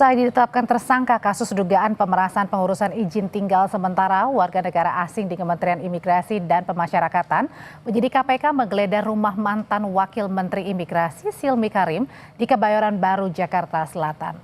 Usai ditetapkan tersangka kasus dugaan pemerasan pengurusan izin tinggal sementara warga negara asing di Kementerian Imigrasi dan Pemasyarakatan, penyidik KPK menggeledah rumah mantan Wakil Menteri Imigrasi Silmi Karim di Kebayoran Baru, Jakarta Selatan.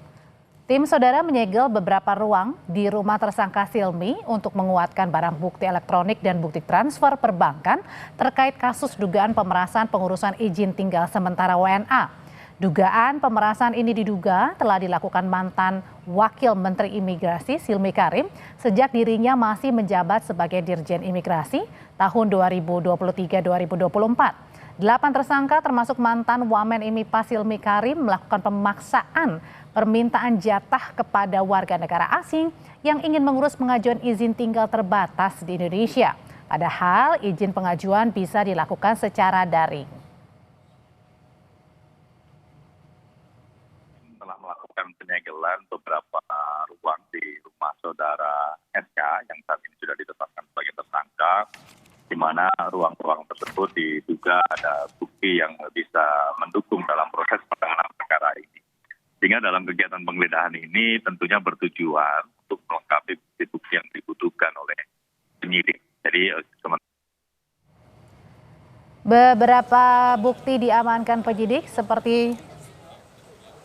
Tim saudara menyegel beberapa ruang di rumah tersangka Silmi untuk menguatkan barang bukti elektronik dan bukti transfer perbankan terkait kasus dugaan pemerasan pengurusan izin tinggal sementara WNA. Dugaan pemerasan ini diduga telah dilakukan mantan Wakil Menteri Imigrasi Silmi Karim sejak dirinya masih menjabat sebagai Dirjen Imigrasi tahun 2023-2024. 8 tersangka termasuk mantan Wamen IMIPA Silmi Karim melakukan pemaksaan permintaan jatah kepada warga negara asing yang ingin mengurus pengajuan izin tinggal terbatas di Indonesia. Padahal izin pengajuan bisa dilakukan secara daring. Telah melakukan penyegelan beberapa ruang di rumah saudara SK yang saat ini sudah ditetapkan sebagai tersangka, di mana ruang-ruang tersebut diduga ada bukti yang bisa mendukung dalam proses penanganan perkara ini. Sehingga dalam kegiatan penggeledahan ini tentunya bertujuan untuk melengkapi bukti-bukti yang dibutuhkan oleh penyidik. Jadi beberapa bukti diamankan penyidik seperti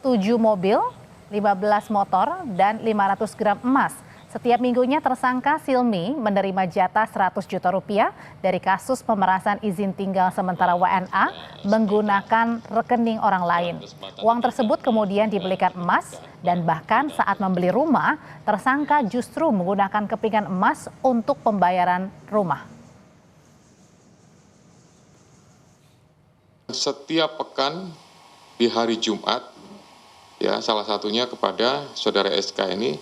7 mobil, 15 motor, dan 500 gram emas. Setiap minggunya tersangka Silmi menerima jatah 100 juta rupiah dari kasus pemerasan izin tinggal sementara WNA menggunakan rekening orang lain. Uang tersebut kemudian dibelikan emas dan bahkan saat membeli rumah, tersangka justru menggunakan kepingan emas untuk pembayaran rumah. Setiap pekan di hari Jumat, ya, salah satunya kepada saudara SK ini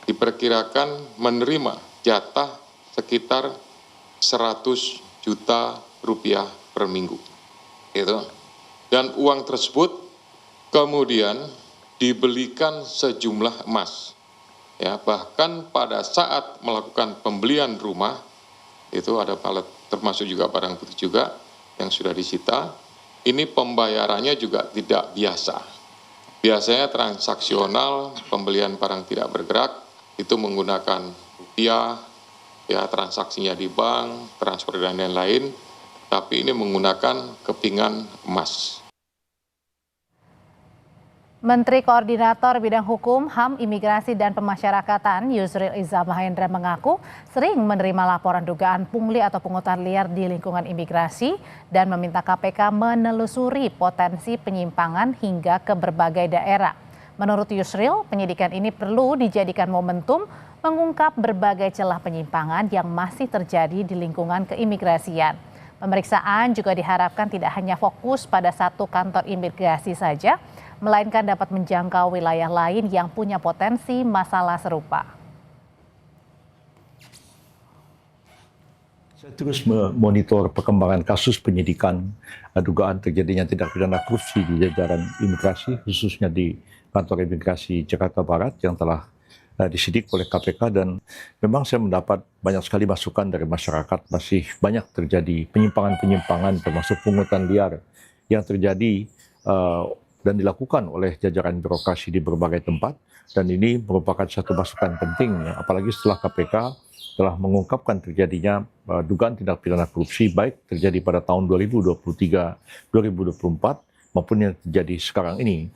diperkirakan menerima jatah sekitar 100 juta rupiah per minggu. Gitu. Dan uang tersebut kemudian dibelikan sejumlah emas. Ya, bahkan pada saat melakukan pembelian rumah, itu ada palet termasuk juga barang bukti juga yang sudah disita, ini pembayarannya juga tidak biasa. Biasanya transaksional, pembelian barang tidak bergerak, itu menggunakan rupiah, ya transaksinya di bank, transfer dan lain-lain, tapi ini menggunakan kepingan emas. Menteri Koordinator Bidang Hukum, HAM, Imigrasi dan Pemasyarakatan Yusril Iza Mahendra mengaku sering menerima laporan dugaan pungli atau pungutan liar di lingkungan imigrasi dan meminta KPK menelusuri potensi penyimpangan hingga ke berbagai daerah. Menurut Yusril, penyidikan ini perlu dijadikan momentum mengungkap berbagai celah penyimpangan yang masih terjadi di lingkungan keimigrasian. Pemeriksaan juga diharapkan tidak hanya fokus pada satu kantor imigrasi saja, melainkan dapat menjangkau wilayah lain yang punya potensi masalah serupa. Saya terus memonitor perkembangan kasus penyidikan dugaan terjadinya tindak pidana korupsi di jajaran imigrasi, khususnya di kantor imigrasi Jakarta Barat yang telah disidik oleh KPK, dan memang saya mendapat banyak sekali masukan dari masyarakat. Masih banyak terjadi penyimpangan-penyimpangan termasuk pungutan liar yang terjadi dan dilakukan oleh jajaran birokrasi di berbagai tempat, dan ini merupakan satu masukan penting, apalagi setelah KPK telah mengungkapkan terjadinya dugaan tindak pidana korupsi baik terjadi pada tahun 2023-2024 maupun yang terjadi sekarang ini.